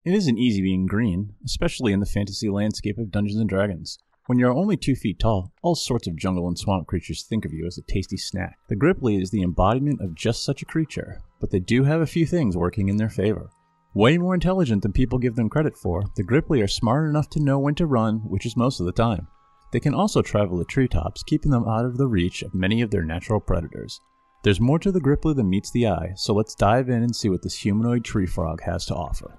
It isn't easy being green, especially in the fantasy landscape of Dungeons & Dragons. When you're only 2 feet tall, all sorts of jungle and swamp creatures think of you as a tasty snack. The Grippli is the embodiment of just such a creature, but they do have a few things working in their favor. Way more intelligent than people give them credit for, the Grippli are smart enough to know when to run, which is most of the time. They can also travel the treetops, keeping them out of the reach of many of their natural predators. There's more to the Grippli than meets the eye, so let's dive in and see what this humanoid tree frog has to offer.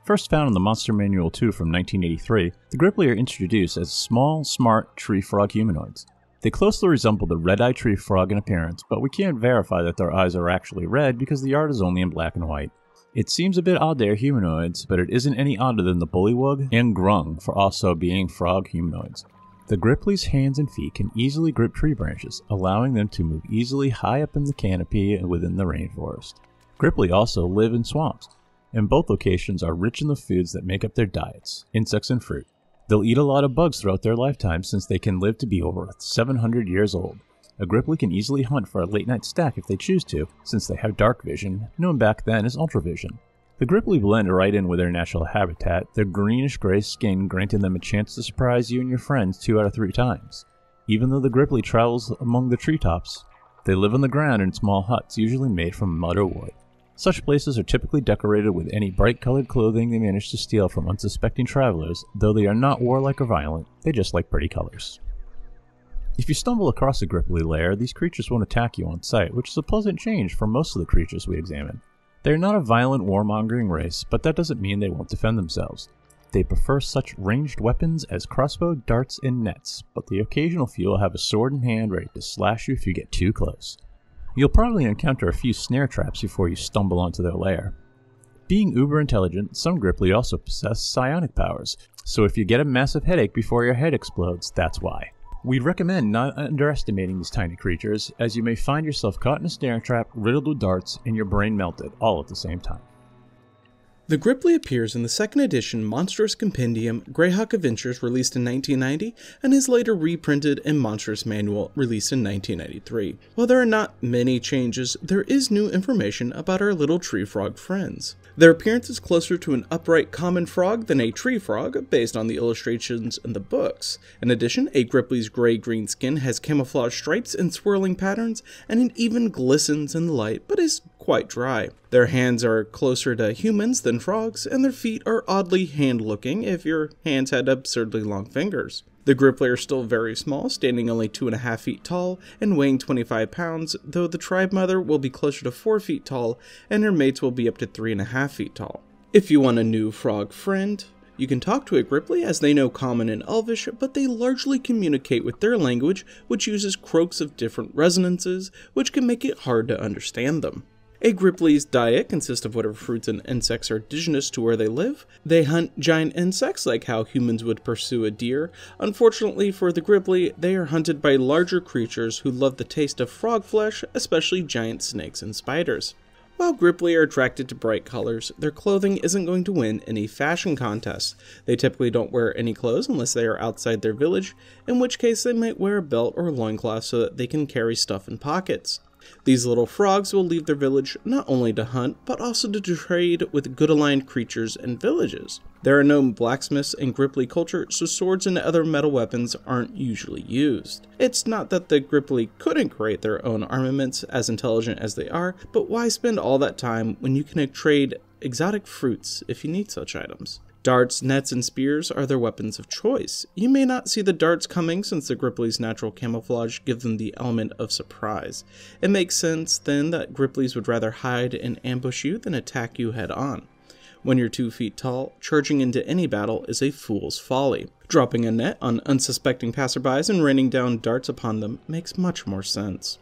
First found in the Monster Manual 2 from 1983, the Grippli are introduced as small, smart tree frog humanoids. They closely resemble the red-eyed tree frog in appearance, but we can't verify that their eyes are actually red because the art is only in black and white. It seems a bit odd they are humanoids, but it isn't any odder than the bullywug and grung for also being frog humanoids. The Grippli's hands and feet can easily grip tree branches, allowing them to move easily high up in the canopy and within the rainforest. Grippli also live in swamps, and both locations are rich in the foods that make up their diets, insects and fruit. They'll eat a lot of bugs throughout their lifetime since they can live to be over 700 years old. A Grippli can easily hunt for a late-night snack if they choose to, since they have dark vision, known back then as ultravision. The Grippli blend right in with their natural habitat, their greenish-gray skin granting them a chance to surprise you and your friends 2 out of 3 times. Even though the Grippli travels among the treetops, they live on the ground in small huts, usually made from mud or wood. Such places are typically decorated with any bright-colored clothing they manage to steal from unsuspecting travelers, though they are not warlike or violent, they just like pretty colors. If you stumble across a Grippli lair, these creatures won't attack you on sight, which is a pleasant change for most of the creatures we examine. They are not a violent, warmongering race, but that doesn't mean they won't defend themselves. They prefer such ranged weapons as crossbow, darts, and nets, but the occasional few will have a sword in hand ready to slash you if you get too close. You'll probably encounter a few snare traps before you stumble onto their lair. Being uber intelligent, some Grippli also possess psionic powers, so if you get a massive headache before your head explodes, that's why. We'd recommend not underestimating these tiny creatures, as you may find yourself caught in a snare trap, riddled with darts, and your brain melted, all at the same time. The Grippli appears in the 2nd edition Monstrous Compendium Greyhawk Adventures released in 1990 and is later reprinted in Monstrous Manual released in 1993. While there are not many changes, there is new information about our little tree frog friends. Their appearance is closer to an upright common frog than a tree frog, based on the illustrations in the books. In addition, a Grippli's gray-green skin has camouflage stripes and swirling patterns, and it even glistens in the light, but is quite dry. Their hands are closer to humans than frogs, and their feet are oddly hand-looking if your hands had absurdly long fingers. The Grippli are still very small, standing only 2.5 feet tall and weighing 25 pounds, though the tribe mother will be closer to 4 feet tall and her mates will be up to 3.5 feet tall. If you want a new frog friend, you can talk to a Grippli as they know Common and Elvish, but they largely communicate with their language, which uses croaks of different resonances, which can make it hard to understand them. A Grippli's diet consists of whatever fruits and insects are indigenous to where they live. They hunt giant insects like how humans would pursue a deer. Unfortunately for the Grippli, they are hunted by larger creatures who love the taste of frog flesh, especially giant snakes and spiders. While Grippli are attracted to bright colors, their clothing isn't going to win any fashion contests. They typically don't wear any clothes unless they are outside their village, in which case they might wear a belt or loincloth so that they can carry stuff in pockets. These little frogs will leave their village not only to hunt, but also to trade with good aligned creatures and villages. There are no blacksmiths in Grippli culture, so swords and other metal weapons aren't usually used. It's not that the Grippli couldn't create their own armaments, as intelligent as they are, but why spend all that time when you can trade exotic fruits if you need such items? Darts, nets, and spears are their weapons of choice. You may not see the darts coming since the Grippli's natural camouflage gives them the element of surprise. It makes sense then that Gripplis would rather hide and ambush you than attack you head on. When you're 2 feet tall, charging into any battle is a fool's folly. Dropping a net on unsuspecting passerbys and raining down darts upon them makes much more sense.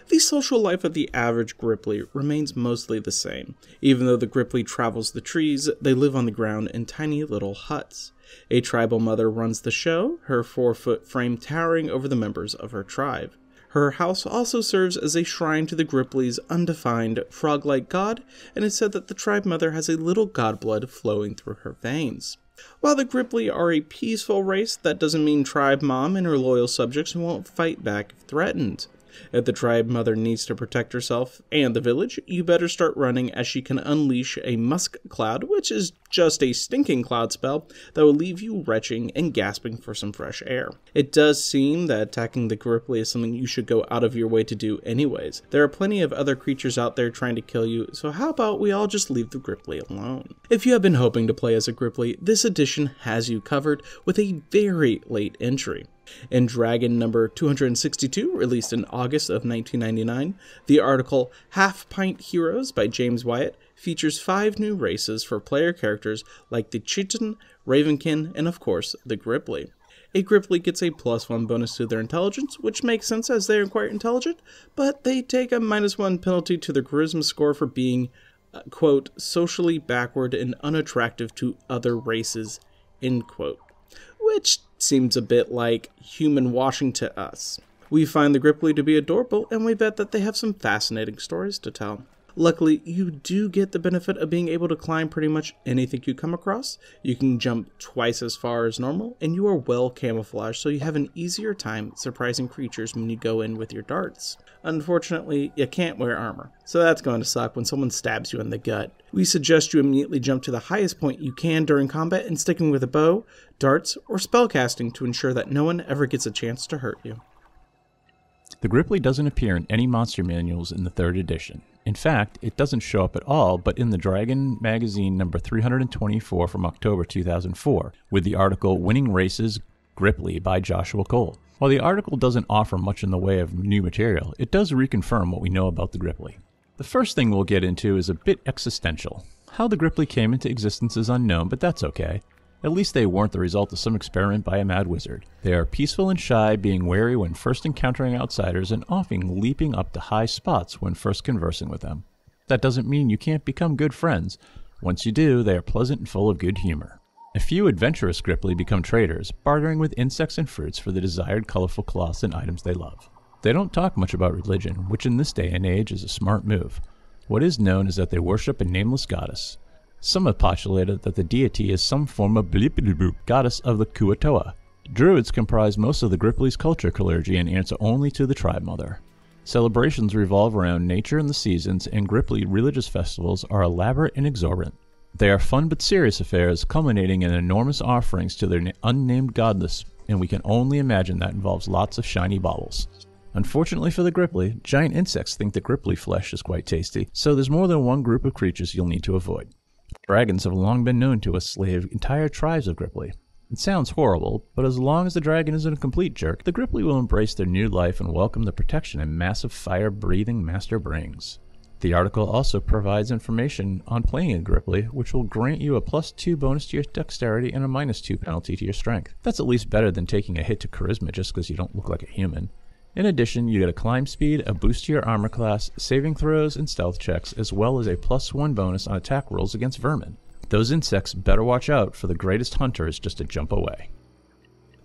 The social life of the average Grippli remains mostly the same. Even though the Grippli travels the trees, they live on the ground in tiny little huts. A tribal mother runs the show, her 4-foot frame towering over the members of her tribe. Her house also serves as a shrine to the Grippli's undefined, frog-like god, and it's said that the tribe mother has a little god blood flowing through her veins. While the Grippli are a peaceful race, that doesn't mean tribe mom and her loyal subjects won't fight back if threatened. If the tribe mother needs to protect herself and the village, you better start running, as she can unleash a musk cloud, which is just a stinking cloud spell that will leave you retching and gasping for some fresh air. It does seem that attacking the Grippli is something you should go out of your way to do anyways. There are plenty of other creatures out there trying to kill you, so how about we all just leave the Grippli alone? If you have been hoping to play as a Grippli, this edition has you covered with a very late entry. In Dragon number 262, released in August of 1999, the article Half Pint Heroes by James Wyatt features 5 new races for player characters like the Chitin, Ravenkin, and of course, the Grippli. A Grippli gets a +1 bonus to their intelligence, which makes sense as they are quite intelligent, but they take a -1 penalty to their charisma score for being, quote, socially backward and unattractive to other races, end quote. Which seems a bit like human washing to us. We find the Grippli to be adorable, and we bet that they have some fascinating stories to tell. Luckily, you do get the benefit of being able to climb pretty much anything you come across. You can jump twice as far as normal, and you are well camouflaged, so you have an easier time surprising creatures when you go in with your darts. Unfortunately, you can't wear armor, so that's going to suck when someone stabs you in the gut. We suggest you immediately jump to the highest point you can during combat and sticking with a bow, darts, or spellcasting to ensure that no one ever gets a chance to hurt you. The Grippli doesn't appear in any monster manuals in the 3rd edition. In fact, it doesn't show up at all but in the Dragon magazine number 324 from October 2004, with the article Winning Races Grippli by Joshua Cole. While the article doesn't offer much in the way of new material, it does reconfirm what we know about the Grippli. The first thing we'll get into is a bit existential. How the Grippli came into existence is unknown, but that's okay. At least they weren't the result of some experiment by a mad wizard. They are peaceful and shy, being wary when first encountering outsiders and often leaping up to high spots when first conversing with them. That doesn't mean you can't become good friends. Once you do, they are pleasant and full of good humor. A few adventurous Grippli become traders, bartering with insects and fruits for the desired colorful cloths and items they love. They don't talk much about religion, which in this day and age is a smart move. What is known is that they worship a nameless goddess. Some have postulated that the deity is some form of Blippity-boop, goddess of the Kuatoa. Druids comprise most of the Grippli's culture clergy and answer only to the tribe mother. Celebrations revolve around nature and the seasons, and Grippli religious festivals are elaborate and exorbitant. They are fun but serious affairs, culminating in enormous offerings to their unnamed goddess, and we can only imagine that involves lots of shiny baubles. Unfortunately for the Grippli, giant insects think that Grippli flesh is quite tasty, so there's more than one group of creatures you'll need to avoid. Dragons have long been known to enslave entire tribes of Grippli. It sounds horrible, but as long as the dragon isn't a complete jerk, the Grippli will embrace their new life and welcome the protection a massive fire-breathing master brings. The article also provides information on playing a Grippli, which will grant you a +2 bonus to your dexterity and a -2 penalty to your strength. That's at least better than taking a hit to charisma just because you don't look like a human. In addition, you get a climb speed, a boost to your armor class, saving throws, and stealth checks, as well as a +1 bonus on attack rolls against vermin. Those insects better watch out, for the greatest hunter is just a jump away.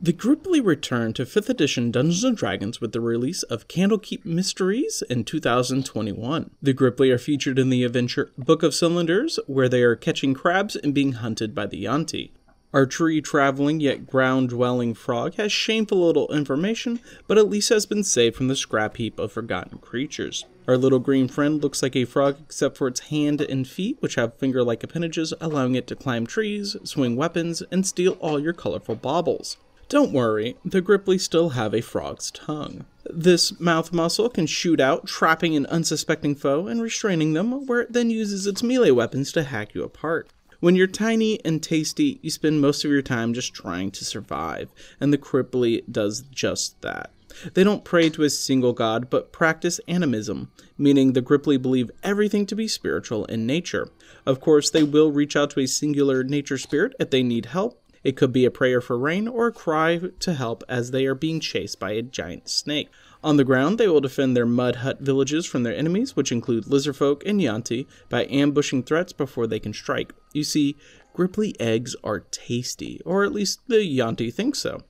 The Grippli returned to 5th edition Dungeons & Dragons with the release of Candlekeep Mysteries in 2021. The Grippli are featured in the adventure Book of Cylinders, where they are catching crabs and being hunted by the Yuan-ti. Our tree-traveling yet ground-dwelling frog has shameful little information, but at least has been saved from the scrap heap of forgotten creatures. Our little green friend looks like a frog except for its hand and feet, which have finger-like appendages, allowing it to climb trees, swing weapons, and steal all your colorful baubles. Don't worry, the Grippli still have a frog's tongue. This mouth muscle can shoot out, trapping an unsuspecting foe and restraining them, where it then uses its melee weapons to hack you apart. When you're tiny and tasty, you spend most of your time just trying to survive, and the Grippli does just that. They don't pray to a single god, but practice animism, meaning the Grippli believe everything to be spiritual in nature. Of course, they will reach out to a singular nature spirit if they need help. It could be a prayer for rain or a cry to help as they are being chased by a giant snake. On the ground, they will defend their mud hut villages from their enemies, which include lizardfolk and Yuan-ti, by ambushing threats before they can strike. You see, Grippli eggs are tasty, or at least the Yuan-ti think so.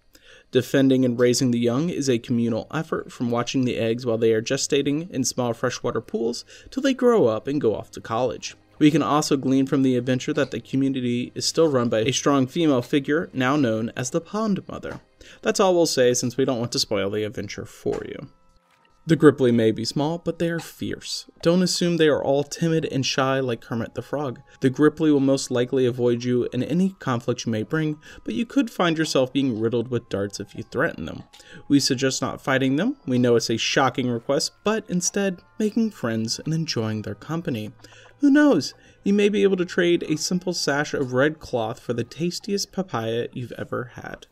Defending and raising the young is a communal effort, from watching the eggs while they are gestating in small freshwater pools till they grow up and go off to college. We can also glean from the adventure that the community is still run by a strong female figure, now known as the Pond Mother. That's all we'll say, since we don't want to spoil the adventure for you. The Grippli may be small, but they are fierce. Don't assume they are all timid and shy like Kermit the Frog. The Grippli will most likely avoid you in any conflict you may bring, but you could find yourself being riddled with darts if you threaten them. We suggest not fighting them. We know it's a shocking request, but instead making friends and enjoying their company. Who knows? You may be able to trade a simple sash of red cloth for the tastiest papaya you've ever had.